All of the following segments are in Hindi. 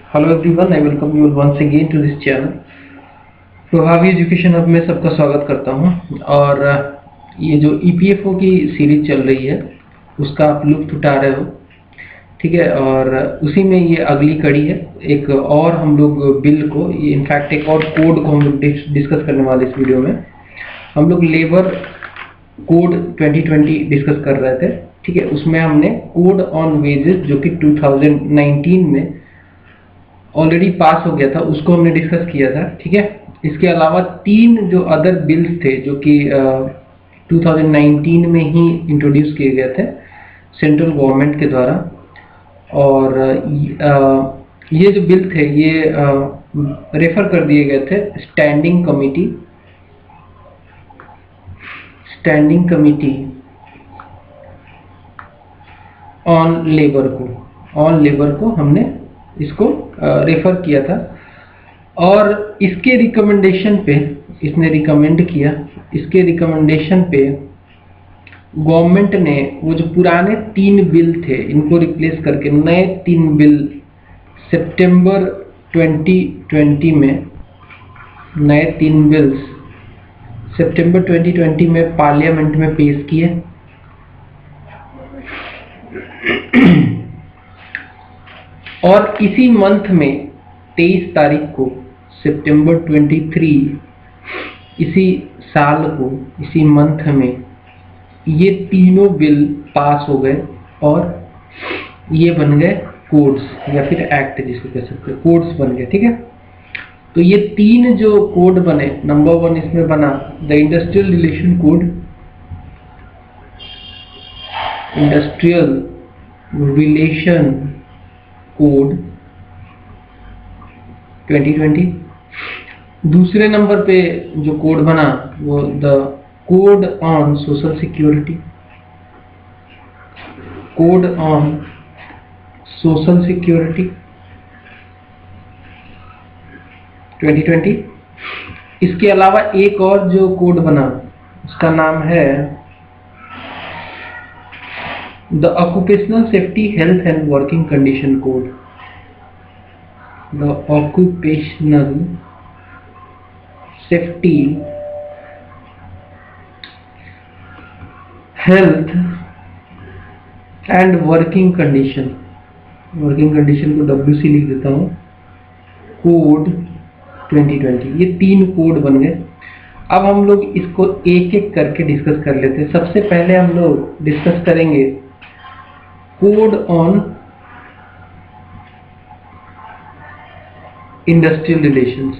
Hello everyone, I welcome you once again to this channel. Prabhavi education hub में सबका स्वागत करता हूं। और ये जो ईपीएफओ की सीरीज चल रही है उसका आप लुत्फ उठा रहे हो, ठीक है। और उसी में ये अगली कड़ी है। एक और हम लोग बिल को, ये इनफैक्ट एक और कोड को हम लोग डिस्कस करने वाले इस वीडियो में। हम लोग लेबर कोड 2020 डिस्कस कर रहे थे, ठीक है। उसमें हमने कोड ऑन वेजेस जो कि 2019 में ऑलरेडी पास हो गया था, उसको हमने डिस्कस किया था, ठीक है। इसके अलावा 3 जो अदर बिल्स थे जो कि 2019 में ही इंट्रोड्यूस किए गए थे सेंट्रल गवर्नमेंट के द्वारा। और ये जो बिल थे ये रेफर कर दिए गए थे स्टैंडिंग कमिटी ऑन लेबर को हमने इसको रेफर किया था। और इसके रिकमेंडेशन पे, इसने रिकमेंड किया, इसके रिकमेंडेशन पे गवर्नमेंट ने वो जो पुराने 3 बिल थे इनको रिप्लेस करके नए 3 बिल सितंबर 2020 में, नए 3 बिल्स सितंबर 2020 में पार्लियामेंट में पेश किए। और इसी मंथ में 23 तारीख को सितंबर 23, इसी साल को, इसी मंथ में ये तीनों बिल पास हो गए और ये बन गए कोड्स या फिर एक्ट जिसको कह सकते हैं, कोड्स बन गए, ठीक है। तो ये 3 जो कोड बने, नंबर 1 इसमें बना the industrial relation code, industrial relation code 2020। दूसरे नंबर पे जो कोड बना वो the code on social security, code on social security 2020। इसके अलावा एक और जो कोड बना उसका नाम है the occupational safety health and working condition code, the occupational safety health and working condition को WC लिख देता हूँ, कोड 2020। ये 3 कोड बन गए। अब हम लोग इसको एक एक करके डिस्कस कर लेते हैं। सबसे पहले हम लोग डिस्कस करेंगे code on industrial relations.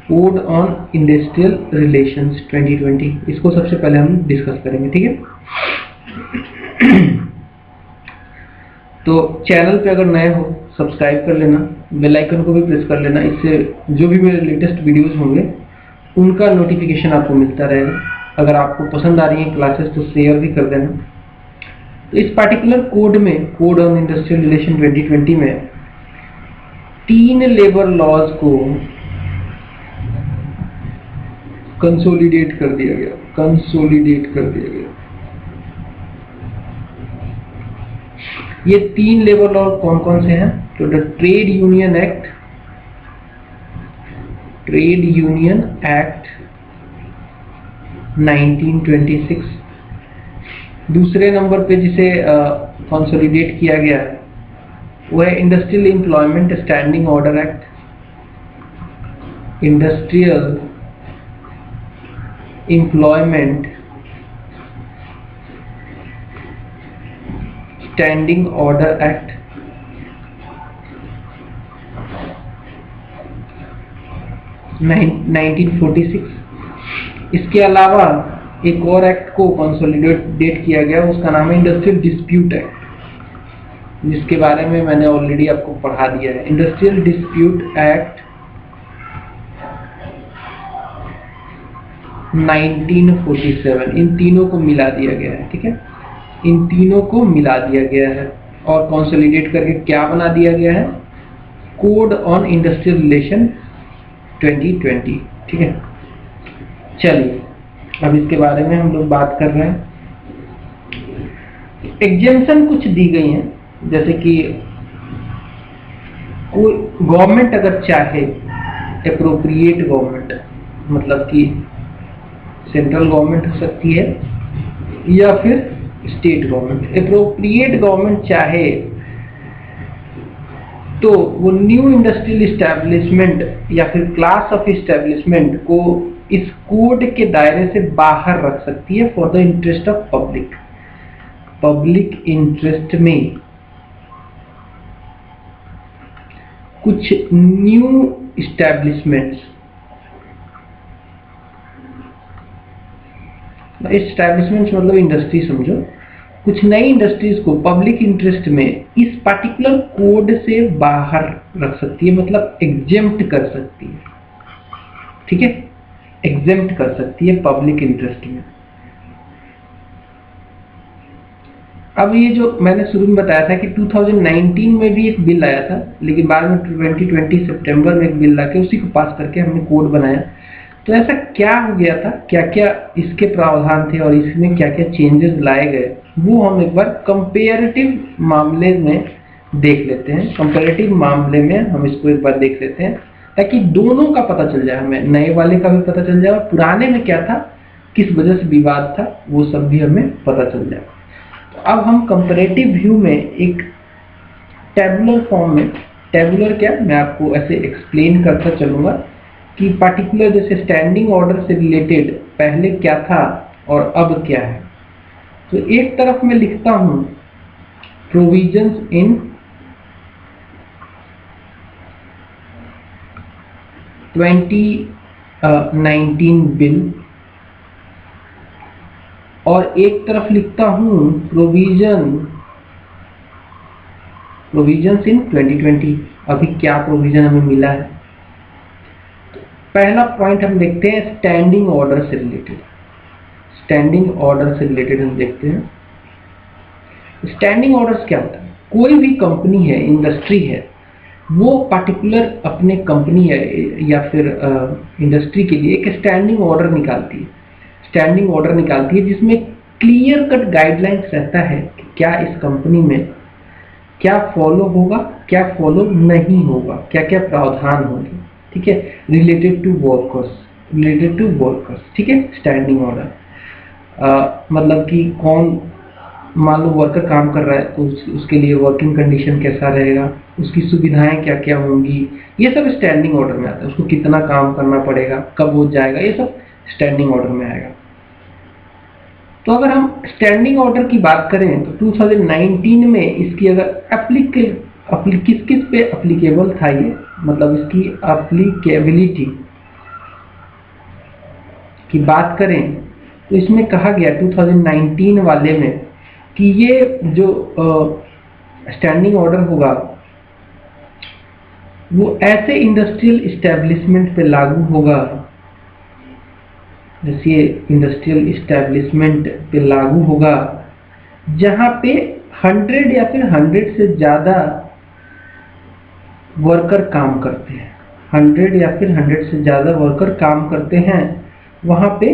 Code on industrial relations 2020, इसको सबसे पहले हम डिस्कस करेंगे, ठीक है। तो चैनल पे अगर नए हो सब्सक्राइब कर लेना, बेल आइकन को भी प्रेस कर लेना, इससे जो भी मेरे लेटेस्ट वीडियोस होंगे उनका नोटिफिकेशन आपको मिलता रहेगा। अगर आपको पसंद आ रही है क्लासेस तो शेयर भी कर देना। तो इस पार्टिकुलर कोड में, कोड ऑन इंडस्ट्रियल रिलेशन 2020 में 3 लेबर लॉज को कंसोलिडेट कर दिया गया। ये 3 लेबर लॉ कौन कौन से हैं? तो द ट्रेड यूनियन एक्ट 1926। दूसरे नंबर पे जिसे कंसोलिडेट किया गया है वो है industrial employment standing order act, industrial employment standing order act 1946। इसके अलावा एक और एक्ट को कंसोलिडेट किया गया, उसका नाम है इंडस्ट्रियल डिस्प्यूट एक्ट, जिसके बारे में मैंने ऑलरेडी आपको पढ़ा दिया है। Industrial dispute act 1947। इन तीनों को मिला दिया गया है, ठीक है। इन तीनों को मिला दिया गया है और कंसोलिडेट करके क्या बना दिया गया है? कोड ऑन इंडस्ट्रियल रिलेशन 2020, ठीक है। चलिए अब इसके बारे में हम लोग बात कर रहे हैं। एग्जेम्पशन कुछ दी गई हैं, जैसे कि कोई गवर्नमेंट अगर चाहे, एप्रोप्रिएट गवर्नमेंट मतलब कि सेंट्रल गवर्नमेंट हो सकती है या फिर स्टेट गवर्नमेंट, एप्रोप्रिएट गवर्नमेंट चाहे तो वो न्यू इंडस्ट्रियल इस्टेब्लिशमेंट या फिर क्लास ऑफ इस्टेब्लिशमेंट को इस कोड के दायरे से बाहर रख सकती है for the interest of public. Public interest में कुछ न्यू इस्टेब्लिशमेंट्स, मतलब इंडस्ट्री समझो, कुछ नई इंडस्ट्रीज को पब्लिक इंटरेस्ट में इस पार्टिकुलर कोड से बाहर रख सकती है, मतलब एग्जेम्प्ट कर सकती है। ठीक है, एग्जेम्प्ट कर सकती है पब्लिक इंटरेस्ट में। अब ये जो मैंने शुरू में बताया था कि 2019 में भी एक बिल आया था, लेकिन बाद में 2020 सितंबर में एक बिल लाके उसी को पास करके हमने कोड बनाया। तो ऐसा क्या हो गया था, क्या क्या इसके प्रावधान थे और इसमें क्या क्या चेंजेस लाए गए, वो हम एक बार कंपेरेटिव मामले में देख लेते हैं। कंपेरेटिव मामले में हम इसको एक बार देख लेते हैं ताकि दोनों का पता चल जाए, हमें नए वाले का भी पता चल जाए और पुराने में क्या था, किस वजह से विवाद था, वो सब भी हमें पता चल जाए। तो अब हम कंपेरेटिव व्यू में एक टेबुलर फॉर्म में, टेबुलर क्या, मैं आपको ऐसे एक्सप्लेन करता चलूंगा कि पार्टिकुलर जैसे स्टैंडिंग ऑर्डर से रिलेटेड पहले क्या था और अब क्या है। तो एक तरफ मैं लिखता हूं प्रोविजंस इन 2019 बिल और एक तरफ लिखता हूं प्रोविजंस इन 2020। अभी क्या प्रोविजन हमें मिला है। पहला पॉइंट हम देखते हैं स्टैंडिंग ऑर्डर से रिलेटेड। स्टैंडिंग ऑर्डर से रिलेटेड हम देखते हैं स्टैंडिंग ऑर्डर्स क्या होता है। कोई भी कंपनी है, इंडस्ट्री है, वो पार्टिकुलर अपने कंपनी या फिर इंडस्ट्री के लिए एक स्टैंडिंग ऑर्डर निकालती है। स्टैंडिंग ऑर्डर निकालती है जिसमें क्लियर कट गाइडलाइंस रहता है कि क्या इस कंपनी में क्या फॉलो होगा, क्या फॉलो नहीं होगा, क्या क्या प्रावधान होंगे। ठीक है, रिलेटेड टू वर्कर्स। ठीक है, स्टैंडिंग ऑर्डर मतलब कि कौन, मान लो वर्कर काम कर रहा है तो उसके लिए वर्किंग कंडीशन कैसा रहेगा, उसकी सुविधाएं क्या क्या होंगी, ये सब स्टैंडिंग ऑर्डर में आता है। उसको कितना काम करना पड़ेगा, कब हो जाएगा, ये सब स्टैंडिंग ऑर्डर में आएगा। तो अगर हम स्टैंडिंग ऑर्डर की बात करें तो 2019 में इसकी अगर किस किस पे एप्लीकेबल था, ये मतलब इसकी एप्लीकेबिलिटी की बात करें तो इसमें कहा गया 2019 वाले में कि ये जो स्टैंडिंग ऑर्डर होगा वो ऐसे इंडस्ट्रियल इस्टेब्लिशमेंट पे लागू होगा, जैसे इंडस्ट्रियल इस्टेब्लिशमेंट पे लागू होगा जहां पे 100 या फिर 100 से ज्यादा वर्कर काम करते हैं। 100 या फिर 100 से ज्यादा वर्कर काम करते हैं, वहां पे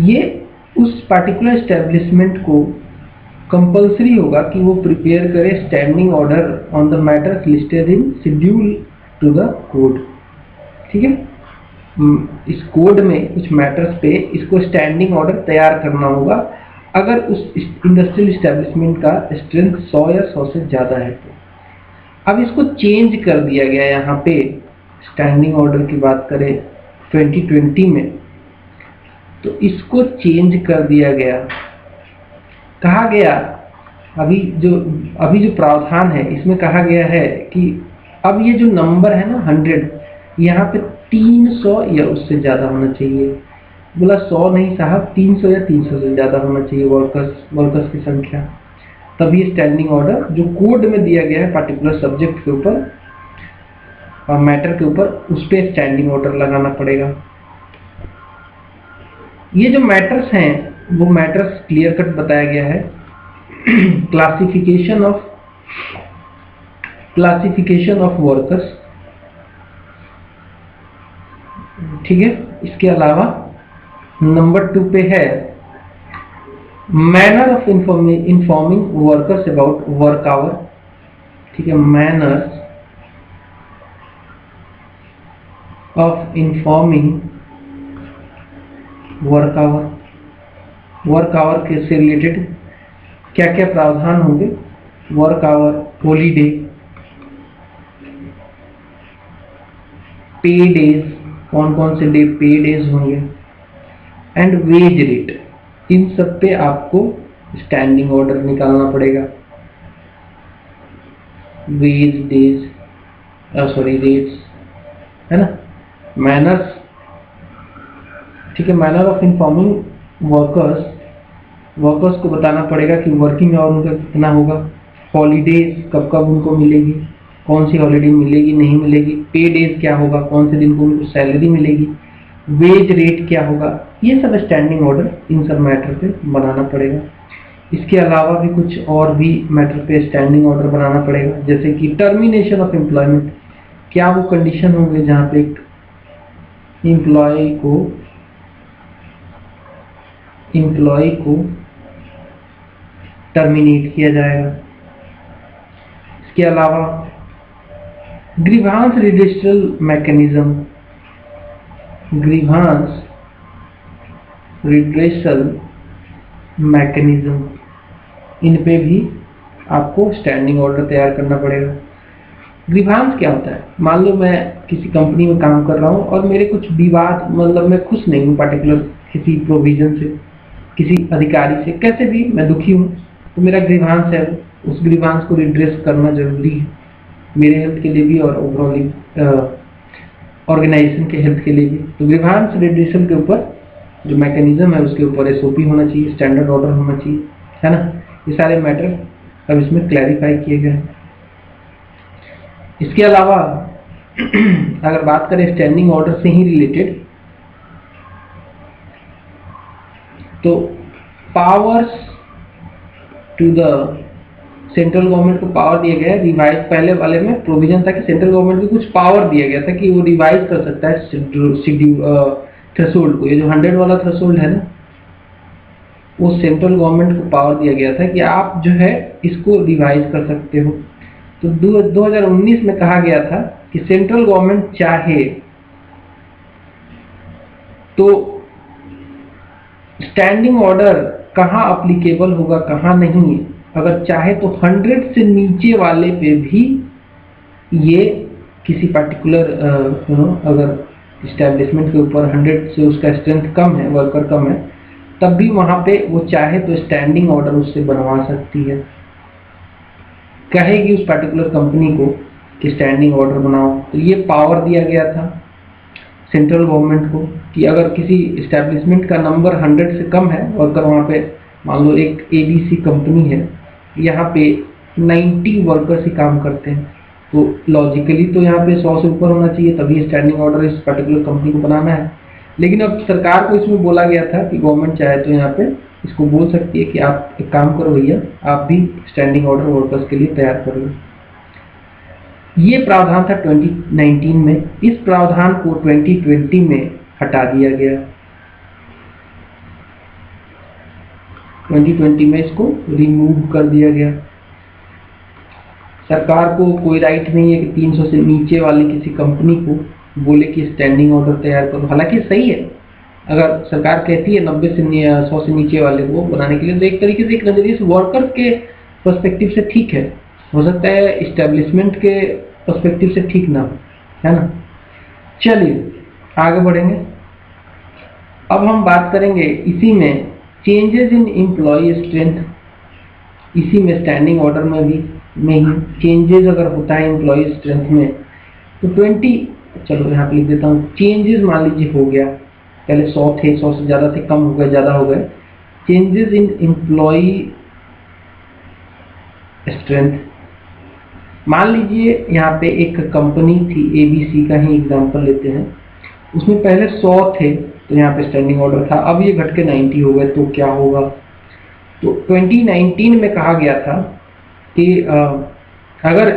ये उस पार्टिकुलर इस्टेब्लिशमेंट को कंपल्सरी होगा कि वो प्रिपेयर करे standing order on the matters listed in schedule to the code. ठीक है, इस कोड में कुछ मैटर्स पे इसको स्टैंडिंग ऑर्डर तैयार करना होगा अगर उस इंडस्ट्रियल इस्टेब्लिशमेंट का स्ट्रेंथ 100 या 100 से ज्यादा है तो। अब इसको चेंज कर दिया गया, यहाँ पे स्टैंडिंग ऑर्डर की बात करें 2020 में तो इसको चेंज कर दिया गया। कहा गया अभी जो प्रावधान है इसमें कहा गया है कि अब ये जो नंबर है ना 100, यहाँ पे 300 या उससे ज्यादा होना चाहिए। बोला 100 नहीं साहब, 300 या 300 से ज्यादा होना चाहिए वर्कर्स की संख्या। तभी स्टैंडिंग ऑर्डर जो कोड में दिया गया है पार्टिकुलर सब्जेक्ट के ऊपर और मैटर के ऊपर, उस पर स्टैंडिंग ऑर्डर लगाना पड़ेगा। ये जो मैटर्स हैं वो मैटर्स क्लियर कट बताया गया है। क्लासिफिकेशन ऑफ वर्कर्स, ठीक है। इसके अलावा नंबर 2 पे है manner of informing workers about work hour, ठीक है, manners of informing work hour, work hour के से रिलेटेड क्या क्या प्रावधान होंगे, वर्क आवर, हॉलीडे, पे डेज, कौन कौन से डे पे डेज होंगे, एंड वेज रेट, इन सब पे आपको स्टैंडिंग ऑर्डर निकालना पड़ेगा। वेज डेज, सॉरी रेट्स, है ना, मैनर्स, ठीक है, मैनर ऑफ इन्फॉर्मिंग वर्कर्स को बताना पड़ेगा कि वर्किंग आवर उनका कितना होगा, हॉलीडेज कब कब उनको मिलेगी, कौन सी हॉलीडे मिलेगी नहीं मिलेगी, पे डेज क्या होगा, कौन से दिन को उनको सैलरी मिलेगी, वेज रेट क्या होगा, ये सब स्टैंडिंग ऑर्डर इन सब मैटर पे बनाना पड़ेगा। इसके अलावा भी कुछ और भी मैटर पे स्टैंडिंग ऑर्डर बनाना पड़ेगा, जैसे कि टर्मिनेशन ऑफ एम्प्लॉयमेंट, क्या वो कंडीशन होंगे जहाँ पे एक एम्प्लॉय को टर्मिनेट किया जाएगा। इसके अलावा grievance redressal mechanism, grievance redressal mechanism, इन पे भी आपको स्टैंडिंग ऑर्डर तैयार करना पड़ेगा। ग्रीवांस क्या होता है, मान लो मैं किसी कंपनी में काम कर रहा हूँ और मेरे कुछ विवाद, मतलब मैं खुश नहीं हूँ पर्टिकुलर किसी प्रोविजन से, किसी अधिकारी से, कैसे भी मैं दुखी हूँ, तो मेरा ग्रीवांस है, उस ग्रीवांस को रिड्रेस करना जरूरी है मेरे हेल्थ के लिए भी और ओवरऑल ऑर्गेनाइजेशन के हेल्थ के लिए भी। तो ग्रीवांस रिड्रेसल के ऊपर जो मैकेनिज्म है उसके ऊपर एसओपी होना चाहिए, स्टैंडर्ड ऑर्डर होना चाहिए, है ना। ये सारे मैटर अब इसमें क्लैरिफाई किए गए हैं। इसके अलावा अगर बात करें स्टैंडिंग ऑर्डर से ही रिलेटेड, तो powers to the central government को पावर दिया गया है, रिवाइज, पहले वाले में प्रोविजन था कि सेंट्रल गवर्नमेंट को कुछ पावर दिया गया था कि वो रिवाइज कर सकता है थ्रेशोल्ड को, ये जो 100 वाला थ्रेशोल्ड है ना, वो सेंट्रल गवर्नमेंट को पावर दिया गया था कि आप जो है इसको रिवाइज कर सकते हो। तो 2019 में कहा गया था कि सेंट्रल गवर्नमेंट चाहे तो स्टैंडिंग ऑर्डर कहाँ अप्लीकेबल होगा कहाँ नहीं, अगर चाहे तो 100 से नीचे वाले पे भी ये किसी पर्टिकुलर अगर इस्टेब्लिशमेंट के ऊपर 100 से उसका स्ट्रेंथ कम है, वर्कर कम है, तब भी वहां पे वो चाहे तो स्टैंडिंग ऑर्डर उससे बनवा सकती है, कहेगी उस पर्टिकुलर कंपनी को कि स्टैंडिंग ऑर्डर बनाओ। तो ये पावर दिया गया था सेंट्रल गवर्नमेंट को कि अगर किसी इस्टेब्लिशमेंट का नंबर 100 से कम है, वर्कर वहाँ पे मान लो एक एबीसी कंपनी है, यहाँ पे 90 वर्कर्स ही काम करते हैं, तो लॉजिकली तो यहाँ पे 100 से ऊपर होना चाहिए, तभी स्टैंडिंग ऑर्डर इस पर्टिकुलर कंपनी को बनाना है। लेकिन अब सरकार को इसमें बोला गया था कि गवर्नमेंट चाहे तो यहाँ पे इसको बोल सकती है कि आप एक काम करो भैया, आप भी स्टैंडिंग ऑर्डर वर्कर्स के लिए तैयार कर लो। ये प्रावधान था 2019 में, इस प्रावधान को 2020 में हटा दिया गया। 2020 में इसको रिमूव कर दिया गया। सरकार को कोई राइट नहीं है कि 300 से नीचे वाली किसी कंपनी को बोले कि स्टैंडिंग ऑर्डर तैयार करो। हालांकि सही है, अगर सरकार कहती है 90 से 100 से नीचे वाले को बनाने के लिए, तो एक तरीके से एक नजरिए से वर्कर के पर्सपेक्टिव से ठीक है, हो सकता है इस्टेब्लिशमेंट के पर्सपेक्टिव से ठीक ना हो, है ना। चलिए आगे बढ़ेंगे। अब हम बात करेंगे इसी में चेंजेस इन एम्प्लॉय स्ट्रेंथ, इसी में स्टैंडिंग ऑर्डर में ही चेंजेस अगर होता है एम्प्लॉय स्ट्रेंथ में, तो 20, चलो यहाँ पे लिख देता हूँ, चेंजेस मान लीजिए हो गया, पहले 100 थे, 100 से ज़्यादा थे, कम हो गए, ज़्यादा हो गए, चेंजेस इन एम्प्लॉय स्ट्रेंथ। मान लीजिए यहाँ पे एक कंपनी थी, एबीसी का ही एग्जांपल लेते हैं, उसमें पहले 100 थे तो यहाँ पे स्टैंडिंग ऑर्डर था, अब ये घट के 90 हो गए, तो क्या होगा। तो 2019 में कहा गया था कि अगर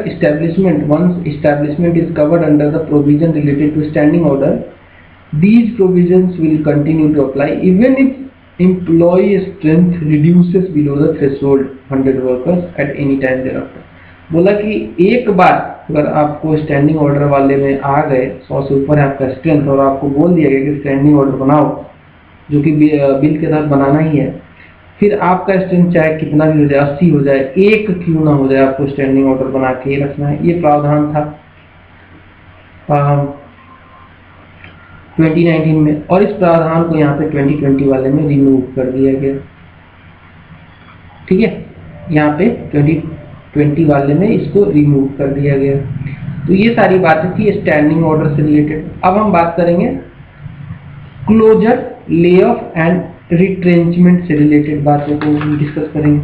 once establishment is covered under the provision related to standing order, these provisions will continue to apply even if employee strength reduces below the threshold 100 workers at any time thereafter। बोला कि एक बार अगर आपको स्टैंडिंग ऑर्डर वाले में आ गए, 100 से ऊपर है आपका स्ट्रेंथ और आपको बोल दिया गया कि स्टैंडिंग ऑर्डर बनाओ, जो कि बिल के तहत बनाना ही है, फिर आपका स्ट्रेंथ चाहे कितना भी हो जाए, 80 हो जाए, एक क्यों ना हो जाए, आपको स्टैंडिंग ऑर्डर बना के रखना है। ये प्रावधान था 2019 में, और इस प्रावधान को यहाँ पे 2020 वाले में रिमूव कर दिया गया। ठीक है, यहाँ पे 2020 वाले में इसको रिमूव कर दिया गया। तो ये सारी बातें थी स्टैंडिंग ऑर्डर से रिलेटेड। अब हम बात करेंगे closure, lay off and retrenchment से रिलेटेड बातों को डिस्कस करेंगे।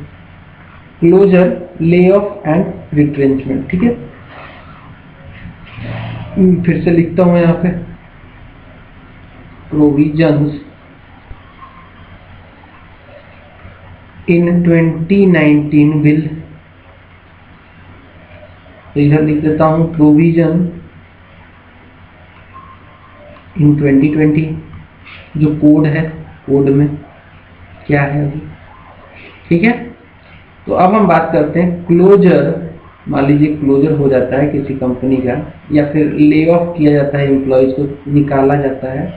Closure, lay off and retrenchment. ठीक है, फिर से लिखता हूं यहाँ पे, प्रोविजंस इन 2019 बिल, इधर लिख देता हूं प्रोविजन इन 2020, जो कोड है, कोड में क्या है अभी। ठीक है, तो अब हम बात करते हैं क्लोजर। मान लीजिए क्लोजर हो जाता है किसी कंपनी का, या फिर ले ऑफ किया जाता है, एम्प्लॉयज को निकाला जाता है,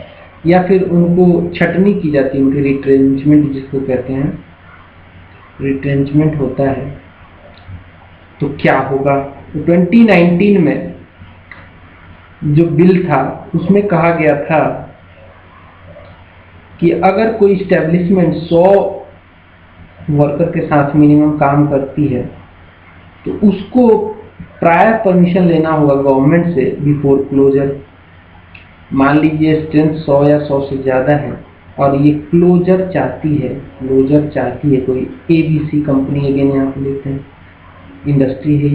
या फिर उनको छटनी की जाती है, उनकी रिट्रेंचमेंट जिसको कहते हैं, रिट्रेंचमेंट होता है, तो क्या होगा। तो 2019 में जो बिल था उसमें कहा गया था कि अगर कोई इस्टेब्लिशमेंट 100 वर्कर के साथ मिनिमम काम करती है तो उसको प्रायर परमिशन लेना होगा गवर्नमेंट से बिफोर क्लोजर। मान लीजिए स्ट्रेंथ 100 या 100 से ज़्यादा है और ये क्लोजर चाहती है, कोई ABC कंपनी, अगेन यहाँ पे लेते हैं, इंडस्ट्री है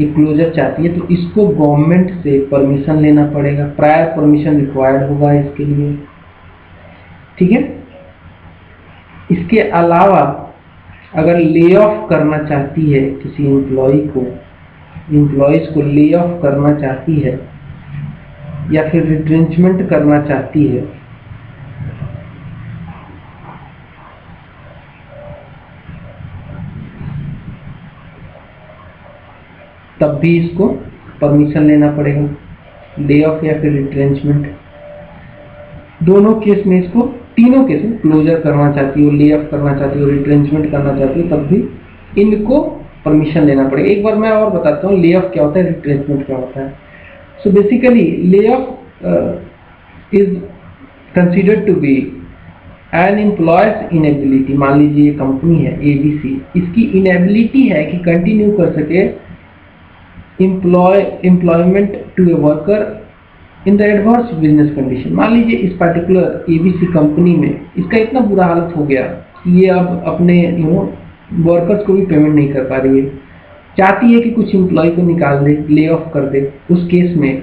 ये क्लोजर चाहती है, तो इसको गवर्नमेंट से परमिशन लेना पड़ेगा, प्रायर परमिशन रिक्वायर्ड होगा इसके लिए। ठीक है, इसके अलावा अगर ले ऑफ करना चाहती है किसी एम्प्लॉयज को ले ऑफ करना चाहती है या फिर रिट्रेंचमेंट करना चाहती है, तब भी इसको परमिशन लेना पड़ेगा, ले ऑफ या फिर रिट्रेंचमेंट। दोनों केस में इसको, तीनों केस में, क्लोजर करना चाहती हो, ले ऑफ करना चाहती हो, रिट्रेंचमेंट करना चाहती हो, तब भी इनको परमिशन लेना पड़ेगा। एक बार मैं और बताता हूँ ले ऑफ क्या होता है, रिट्रेंचमेंट क्या होता है। So basically lay off is considered to be an employer's inability. मान लीजिए ये कंपनी है ABC, इसकी इनएबिलिटी है कि कंटिन्यू कर सके employment to a worker in the adverse business condition. मान लीजिए इस पर्टिकुलर ABC कंपनी में इसका इतना बुरा हालत हो गया कि ये अब अपने वर्कर्स को भी पेमेंट नहीं कर पा रही है, चाहती है कि कुछ एम्प्लॉय को निकाल दे, ले ऑफ कर दे। उस केस में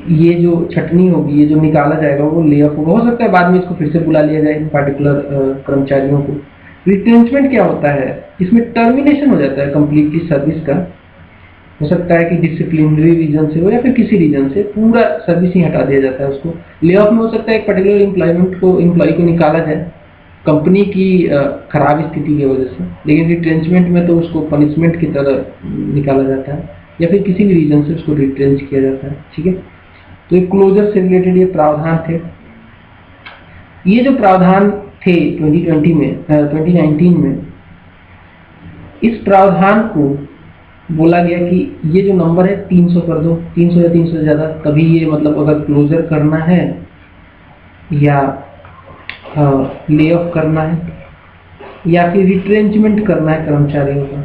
ये जो छटनी होगी, ये जो निकाला जाएगा वो ले ऑफ होगा। हो सकता है बाद में इसको फिर से बुला लिया जाए इन पर्टिकुलर कर्मचारियों को। रिट्रेंचमेंट क्या होता है, इसमें टर्मिनेशन हो जाता है कंप्लीटली सर्विस का। हो सकता है कि डिसिप्लिनरी रीजन से हो या फिर किसी रीजन से पूरा सर्विस ही हटा दिया जाता है उसको। ले ऑफ में हो सकता है एक पर्टिकुलर एम्प्लॉय को निकाला जाए कंपनी की खराब स्थिति की वजह से, लेकिन रिट्रेंचमेंट में तो उसको पनिशमेंट की तरह निकाला जाता है या फिर किसी भी रीजन से उसको रिट्रेंच किया जाता है। ठीक है, तो ये क्लोजर से रिलेटेड ये प्रावधान थे। ये जो प्रावधान थे 2019 में, इस प्रावधान को बोला गया कि ये जो नंबर है 300 कर दो, 300 या 300 से ज़्यादा, तभी ये मतलब अगर क्लोजर करना है या ले ऑफ करना है या फिर रिट्रेंचमेंट करना है कर्मचारियों का,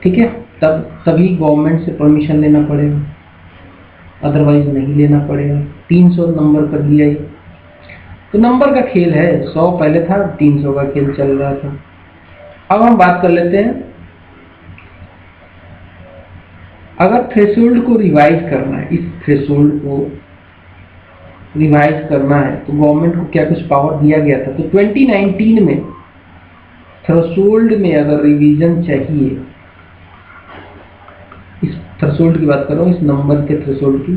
ठीक है, तभी गवर्नमेंट से परमिशन लेना पड़ेगा, अदरवाइज नहीं लेना पड़ेगा। 300 नंबर कर दिया ये, तो नंबर का खेल है, 100 पहले था, 300 का खेल चल रहा था। अब हम बात कर लेते हैं, अगर थ्रेशोल्ड को रिवाइज करना है, इस थ्रेशोल्ड को रिवाइज करना है तो गवर्नमेंट को क्या कुछ पावर दिया गया था। तो 2019 में थ्रेशोल्ड में अगर रिवीजन चाहिए, इस थ्रेशोल्ड की बात कर रहा हूँ, इस नंबर के थ्रेशोल्ड की,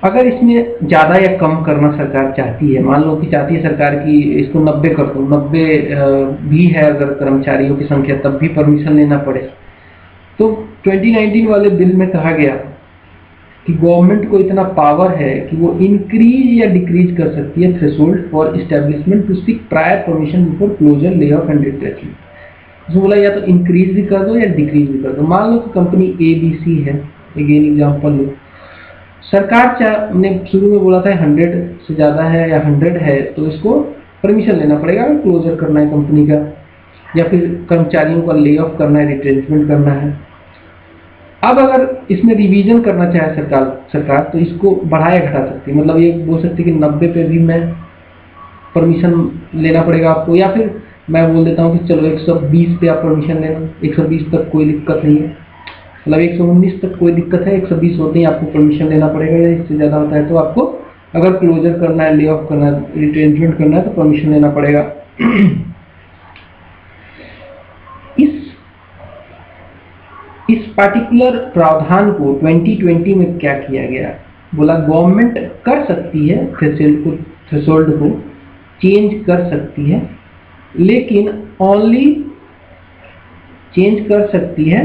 अगर इसमें ज़्यादा या कम करना सरकार चाहती है, मान लो कि चाहती है सरकार कि इसको 90 कर दो, 90 भी है अगर कर्मचारियों की संख्या तब भी परमिशन लेना पड़े, तो 2019 वाले बिल में कहा गया कि गवर्नमेंट को इतना पावर है कि वो इंक्रीज या डिक्रीज कर सकती है threshold for establishment to seek prior permission before closure, lay off and retrenchment. उसमें बोला या तो इंक्रीज भी कर दो या डिक्रीज भी कर दो। मान लो कि कंपनी ABC है, अगेन एग्जाम्पल लो, सरकार ने शुरू में बोला था 100 से ज़्यादा है या 100 है तो इसको परमिशन लेना पड़ेगा, क्लोजर करना है कंपनी का या फिर कर्मचारियों का ले ऑफ करना है, रिट्रेंचमेंट करना है। अब अगर इसमें रिवीजन करना चाहे सरकार तो इसको बढ़ाया घटा सकती है, मतलब ये बोल सकती है कि 90 पे भी मैं परमिशन लेना पड़ेगा आपको, या फिर मैं बोल देता हूँ कि चलो 120 पे आप परमिशन लेना, 120 तक कोई दिक्कत नहीं है, मतलब 119 तक कोई दिक्कत है, 120 होते ही आपको परमिशन लेना पड़ेगा, या इससे ज़्यादा होता है तो आपको अगर क्लोजर करना है, ले ऑफ करना है, रिट्रेंचमेंट करना है तो परमिशन लेना पड़ेगा। इस पार्टिकुलर प्रावधान को 2020 में क्या किया गया, बोला गवर्नमेंट कर सकती है थ्रेशोल्ड को चेंज कर सकती है, लेकिन ओनली चेंज कर सकती है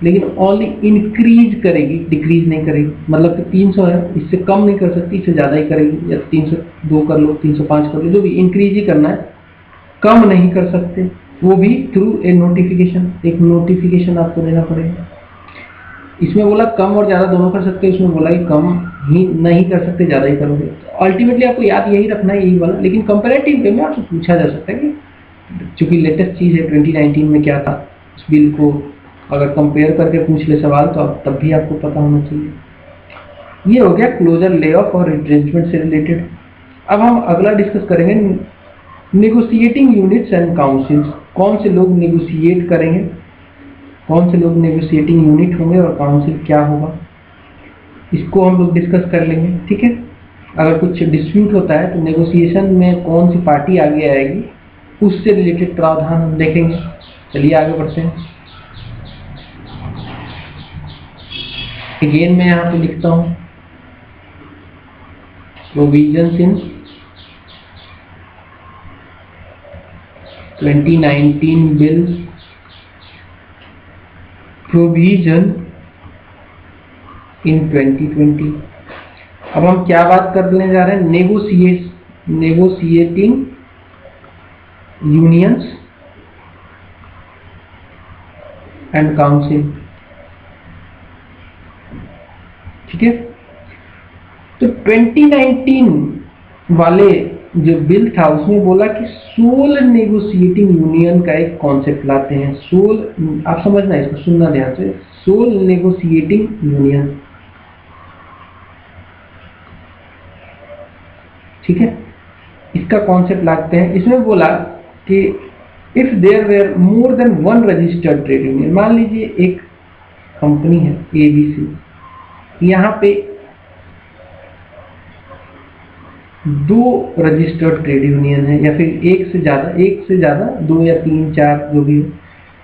लेकिन ओनली इंक्रीज करेगी, डिक्रीज नहीं करेगी। मतलब कि 300 है, इससे कम नहीं कर सकती, इससे ज़्यादा ही करेगी, या 302 कर लो, 305 कर लो, जो भी इंक्रीज ही करना है, कम नहीं कर सकते, वो भी थ्रू ए नोटिफिकेशन, एक नोटिफिकेशन आपको देना पड़ेगा। इसमें बोला कम और ज़्यादा दोनों कर सकते हैं, इसमें बोला कि कम ही नहीं कर सकते, ज़्यादा ही करोगे। तो अल्टीमेटली आपको याद यही रखना है, यही वाला। लेकिन कंपैरेटिव वे में आपसे पूछा जा सकता है कि चूंकि लेटेस्ट चीज़ है 2019 में क्या था, उस बिल को अगर कंपेयर करके पूछ ले सवाल तो तब भी आपको पता होना चाहिए। ये हो गया क्लोजर, ले ऑफ और रिट्रेंचमेंट से रिलेटेड। अब हम अगला डिस्कस करेंगे नेगोशिएटिंग यूनिट्स एंड काउंसिल्स। कौन से लोग नेगोशिएट करेंगे, कौन से लोग नेगोशिएटिंग यूनिट होंगे और काउंसिल क्या होगा, इसको हम लोग डिस्कस कर लेंगे। ठीक है, अगर कुछ डिस्प्यूट होता है तो नेगोशिएशन में कौन सी पार्टी आगे आएगी, उससे रिलेटेड प्रावधान हम देखेंगे। चलिए आगे बढ़ते हैं। अगेन मैं यहाँ पे लिखता हूँ provisions in 2019 bill, provision in 2020। अब हम क्या बात करने जा रहे हैं, नेगोशिएटिंग यूनियंस एंड काउंसिल। ठीक है, तो 2019 वाले जो बिल था उसमें बोला कि सोल नेगोशिएटिंग यूनियन का एक कॉन्सेप्ट लाते हैं। सोल, आप समझना इसको, सुनना ध्यान से, सोल नेगोशिएटिंग यूनियन। ठीक है, इसका कॉन्सेप्ट लाते हैं। इसमें बोला कि if there were more than one registered trade union, मान लीजिए एक कंपनी है ABC, यहाँ पे 2 रजिस्टर्ड ट्रेड यूनियन है, या फिर एक से ज़्यादा 2 या 3 4 जो भी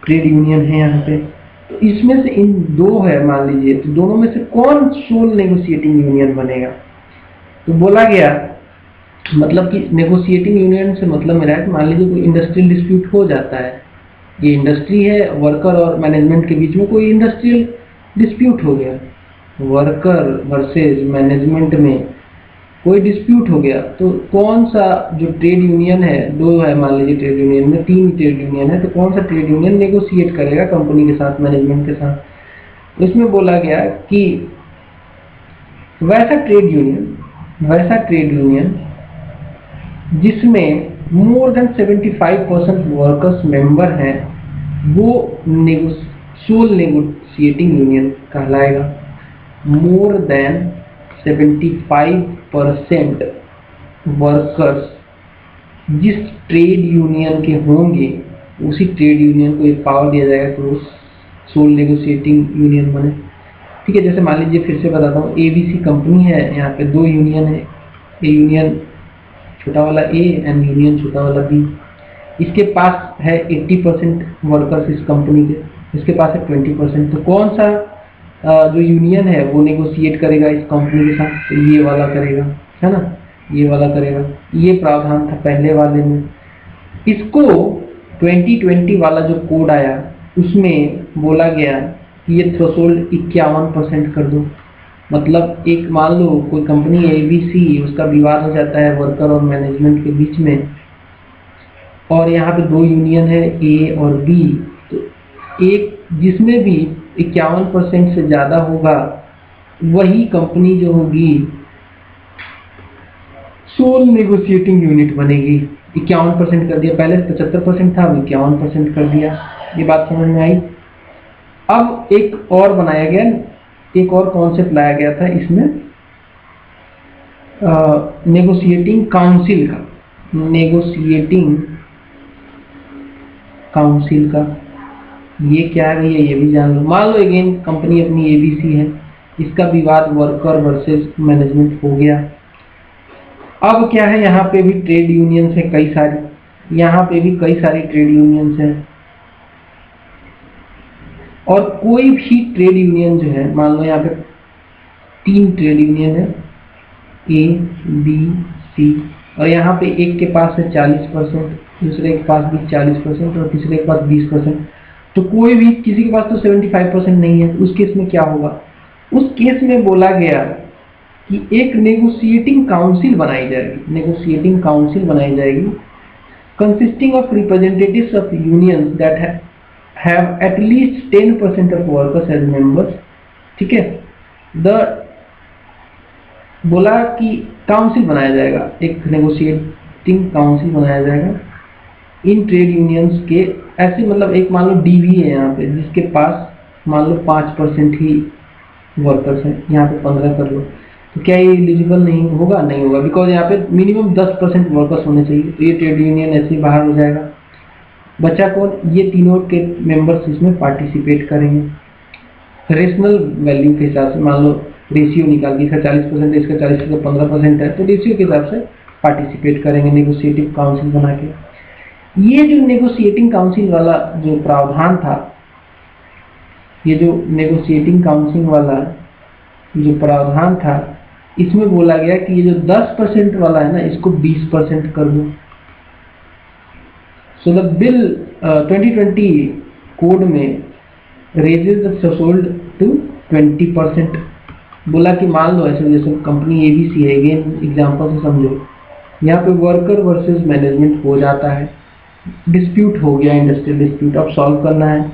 ट्रेड यूनियन है यहाँ पे, तो इसमें से इन 2 है मान लीजिए, तो दोनों में से कौन सोल नेगोशिएटिंग यूनियन बनेगा। तो बोला गया, मतलब कि नेगोशिएटिंग यूनियन से मतलब मेरा है, मान लीजिए कोई इंडस्ट्रियल डिस्प्यूट हो जाता है, ये इंडस्ट्री है, वर्कर और मैनेजमेंट के बीच में कोई इंडस्ट्रियल डिस्प्यूट हो गया, वर्कर वर्सेस मैनेजमेंट में कोई डिस्प्यूट हो गया, तो कौन सा जो ट्रेड यूनियन है, 2 है मान लीजिए ट्रेड यूनियन में, 3 ट्रेड यूनियन है, तो कौन सा ट्रेड यूनियन नेगोशिएट करेगा कंपनी के साथ, मैनेजमेंट के साथ। तो इसमें बोला गया कि वैसा ट्रेड यूनियन जिसमें मोर देन 75% वर्कर्स मेंबर हैं, वो सोल नेगोशिएटिंग यूनियन कहलाएगा। मोर देन 75% वर्कर्स जिस ट्रेड यूनियन के होंगे, उसी ट्रेड यूनियन को एक पावर दिया जाएगा कि वो सोल नेगोशिएटिंग यूनियन बने। ठीक है, जैसे मान लीजिए फिर से बताता हूँ, ABC कंपनी है, यहाँ पे 2 यूनियन है, ए यूनियन छोटा वाला A एंड यूनियन छोटा वाला B। इसके पास है 80% वर्कर्स इस कंपनी के, इसके पास है 20%। तो कौन सा जो यूनियन है वो नेगोशिएट करेगा इस कंपनी के साथ, तो ये वाला करेगा, है ना, ये वाला करेगा। ये प्रावधान था पहले वाले में। इसको 2020 वाला जो कोड आया उसमें बोला गया कि ये थ्रेशोल्ड 51% कर दो। मतलब एक मान लो कोई कंपनी ABC, उसका विवाद हो जाता है वर्कर और मैनेजमेंट के बीच में, और यहाँ पे दो यूनियन है A और B, तो एक जिसमें भी 51% से ज़्यादा होगा वही कंपनी जो होगी सोल नेगोशिएटिंग यूनिट बनेगी। 51% कर दिया, पहले 75% था, अब 51% कर दिया। ये बात समझ में आई। अब एक और बनाया गया, एक और कॉन्सेप्ट लाया गया था इसमें नेगोशिएटिंग काउंसिल का, नेगोशिएटिंग काउंसिल का। ये क्या है भैया, ये भी जान लो। मान लो अगेन कंपनी अपनी ABC है, इसका विवाद वर्कर वर्सेस मैनेजमेंट हो गया। अब क्या है, यहाँ पे भी ट्रेड यूनियंस है कई सारी, यहाँ पे भी कई सारी ट्रेड यूनियंस है, और कोई भी ट्रेड यूनियन जो है, मान लो यहाँ पे 3 ट्रेड यूनियन है A, B, C, और यहाँ पे एक के पास है 40%, दूसरे के पास भी 40% और तीसरे के पास 20%। तो कोई भी, किसी के पास तो 75% नहीं है। उस केस में क्या होगा, उस केस में बोला गया कि एक नेगोशिएटिंग काउंसिल बनाई जाएगी, नेगोशिएटिंग काउंसिल बनाई जाएगी consisting of representatives of unions that have at least 10% of workers as members। ठीक है, बोला कि काउंसिल बनाया जाएगा, एक नेगोशिएटिंग काउंसिल बनाया जाएगा इन ट्रेड यूनियंस के। ऐसे मतलब एक मान लो DV है यहाँ पे, जिसके पास मान लो 5% ही वर्कर्स हैं, यहाँ पे 15 कर लो, तो क्या ये एलिजिबल नहीं होगा? नहीं होगा, बिकॉज यहाँ पे मिनिमम 10% वर्कर्स होने चाहिए, तो ये ट्रेड यूनियन ऐसे ही बाहर हो जाएगा। बचा कौन, ये तीनों के मेंबर्स इसमें पार्टिसिपेट करेंगे रेशनल वैल्यू के हिसाब से। मान लो रेशियो निकाल के, इसका 40% है, इसका 40%, 15% है, तो रेशियो के हिसाब से पार्टिसिपेट करेंगे नेगोशिएटिव काउंसिल बना के। ये जो नेगोशिएटिंग काउंसिल वाला जो प्रावधान था, ये जो नेगोशिएटिंग काउंसिल वाला जो प्रावधान था, इसमें बोला गया कि ये जो 10% वाला है ना, इसको 20% कर दो। So the bill 2020 कोड में raises the threshold to 20%। बोला कि मान लो ऐसे जैसे कंपनी ABC है, अगेन एग्जांपल से समझो, यहाँ पे वर्कर वर्सेस मैनेजमेंट हो जाता है, डिस्प्यूट हो गया, इंडस्ट्रियल डिस्प्यूट, अब सॉल्व करना है।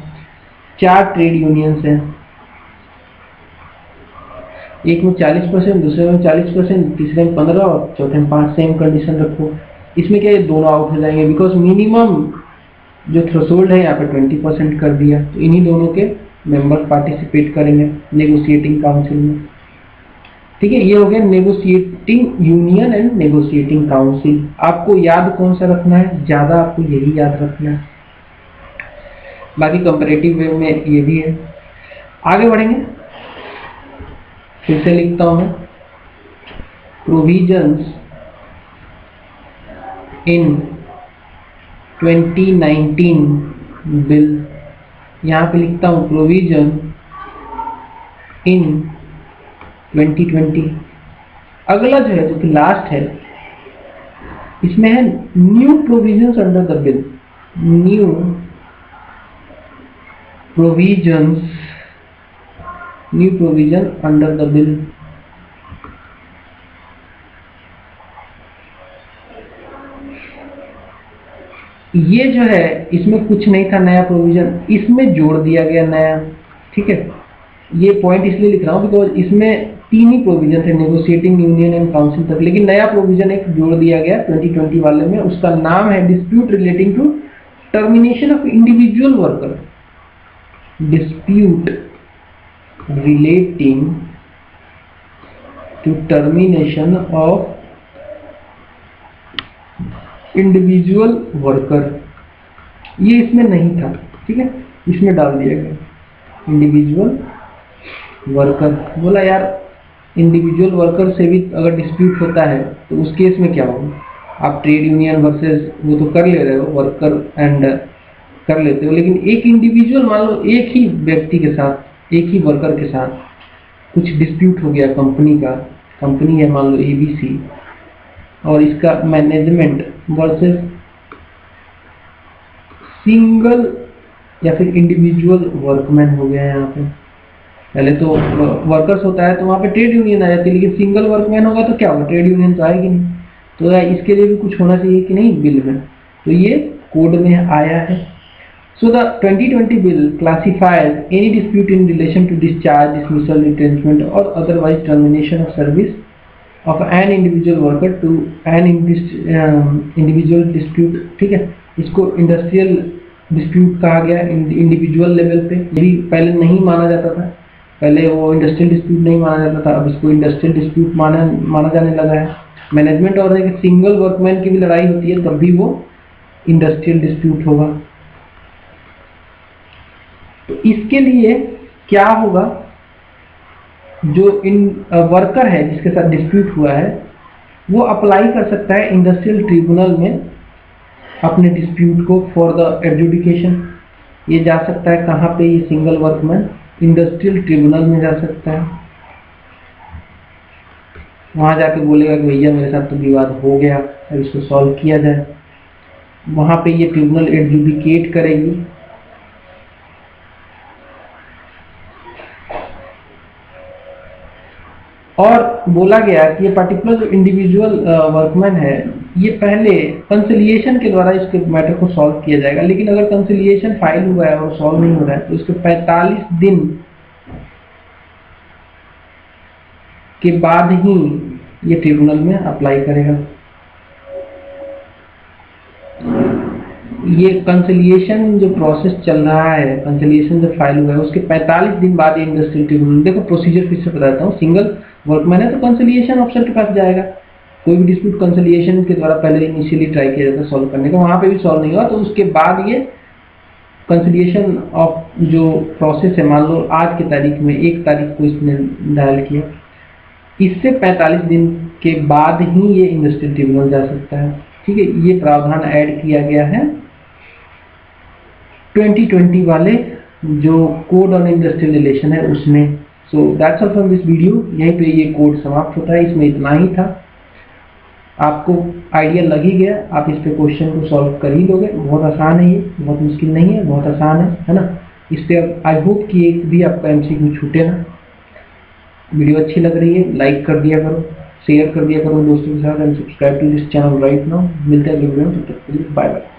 4 ट्रेड यूनियंस हैं, एक में 40%, दूसरे में 40%, तीसरे में 15 और चौथे में 5। सेम कंडीशन रखो। इसमें क्या, ये दोनों आउट हो जाएंगे, बिकॉज मिनिमम जो थ्रेशोल्ड है यहाँ पे 20% कर दिया, तो इन्हीं दोनों के मेंबर पार्टिसिपेट करेंगे नेगोशिएटिंग काउंसिल में। ठीक है, ये हो गया negotiating union and negotiating council. आपको याद कौन सा रखना है, ज्यादा आपको यही याद रखना है, बाकी कंपैरेटिव वे में ये भी है। आगे बढ़ेंगे, फिर से लिखता हूं मैं, प्रोविजंस in 2019 बिल, यहाँ पे लिखता हूँ प्रोविजन इन 2020। अगला जो है, जो कि लास्ट है, इसमें है new provisions under the bill, new provisions, new provision under the bill. ये जो है, इसमें कुछ नहीं था नया प्रोविजन, इसमें जोड़ दिया गया नया। ठीक है, ये पॉइंट इसलिए लिख रहा हूँ बिकॉज इसमें 3 ही प्रोविजन थे, नेगोशिएटिंग यूनियन एंड काउंसिल तक, लेकिन नया प्रोविजन एक जोड़ दिया गया 2020 वाले में। उसका नाम है dispute relating to termination of individual worker, dispute relating to termination of individual worker. ये इसमें नहीं था, ठीक है, इसमें डाल दिया गया इंडिविजुअल वर्कर। बोला यार इंडिविजुअल वर्कर से भी अगर डिस्प्यूट होता है तो उस केस में क्या होगा, आप ट्रेड यूनियन वर्सेस वो तो कर ले रहे हो, वर्कर एंड कर लेते हो, लेकिन एक इंडिविजुअल मान लो एक ही व्यक्ति के साथ एक ही वर्कर के साथ कुछ डिस्प्यूट हो गया, कंपनी है मान लो ABC, और इसका मैनेजमेंट वर्सेस सिंगल या फिर इंडिविजुअल वर्कमैन हो गया यहाँ पे। पहले तो वर्कर्स होता है तो वहाँ पे ट्रेड यूनियन आ जाती है, लेकिन सिंगल वर्कमैन होगा तो क्या होगा, ट्रेड यूनियन तो आएगी नहीं। तो इसके लिए भी कुछ होना चाहिए कि नहीं बिल में, तो ये कोड में आया है। So the 2020 bill classifies any dispute in relation to discharge, dismissal, retrenchment और otherwise termination of service of an individual worker to an individual dispute. ठीक है, इसको इंडस्ट्रियल डिस्प्यूट कहा गया, इंडिविजुअल लेवल पे। ये भी पहले नहीं माना जाता था, पहले वो इंडस्ट्रियल डिस्प्यूट नहीं माना जाता था, अब इसको इंडस्ट्रियल डिस्प्यूट माना जाने लगा है। मैनेजमेंट और एक सिंगल वर्कमैन की भी लड़ाई होती है तब भी वो इंडस्ट्रियल डिस्प्यूट होगा। तो इसके लिए क्या होगा, जो इन वर्कर है जिसके साथ डिस्प्यूट हुआ है वो अप्लाई कर सकता है इंडस्ट्रियल ट्रिब्यूनल में अपने डिस्प्यूट को फॉर द एडजुडिकेशन। ये जा सकता है कहाँ पे, ये सिंगल वर्कमैन इंडस्ट्रियल ट्रिब्यूनल में जा सकता है। वहाँ जाके बोलेगा कि भैया मेरे साथ तो विवाद हो गया, अब इसको सॉल्व किया जाए। वहाँ पे ये ट्रिब्यूनल एडजुडिकेट करेगी। और बोला गया कि ये पर्टिकुलर जो इंडिविजुअल वर्कमैन है ये पहले कंसिलिएशन के द्वारा इसके मैटर को सॉल्व किया जाएगा, लेकिन अगर कंसिलिएशन फाइल हुआ है और सॉल्व नहीं हो रहा है तो इसके 45 दिन के बाद ही ये ट्रिब्यूनल में अप्लाई करेगा। ये कंसिलिएशन जो प्रोसेस चल रहा है, कंसिलिएशन जो फाइल हुआ है उसके 45 दिन बाद ये इंडस्ट्रियल ट्रिब्यूनल, देखो प्रोसीजर फिर से बताता हूँ। सिंगल वर्कमैन है तो कंसिलिएशन ऑफिसर के पास जाएगा, कोई भी डिस्प्यूट कंसिलिएशन के द्वारा पहले इनिशियली ट्राई किया जाता है सॉल्व करने का, वहाँ पे भी सॉल्व नहीं हुआ तो उसके बाद ये कंसिलिएशन ऑफ जो प्रोसेस है, मान लो आज की तारीख में 1 तारीख को इसने डायल किया, इससे 45 दिन के बाद ही ये इंडस्ट्रियल ट्रिब्यूनल जा सकता है। ठीक है, ये प्रावधान ऐड किया गया है 2020 वाले जो कोड ऑन इंडस्ट्रियल रिलेशन है उसमें। So that's all from this video. यहीं पे ये कोड समाप्त होता है, इसमें इतना ही था। आपको आइडिया लग ही गया, आप इस पे क्वेश्चन को सॉल्व कर ही लोगे। बहुत आसान है, ये बहुत मुश्किल नहीं है, बहुत आसान है ना। इस पे आई होप कि एक भी आपका MCQ छूटे ना। वीडियो अच्छी लग रही है लाइक कर दिया करो, शेयर कर दिया करो दोस्तों के साथ, and subscribe to this channel right now. मिलते हैं अगले वीडियो में, तब तक के लिए बाय बाय।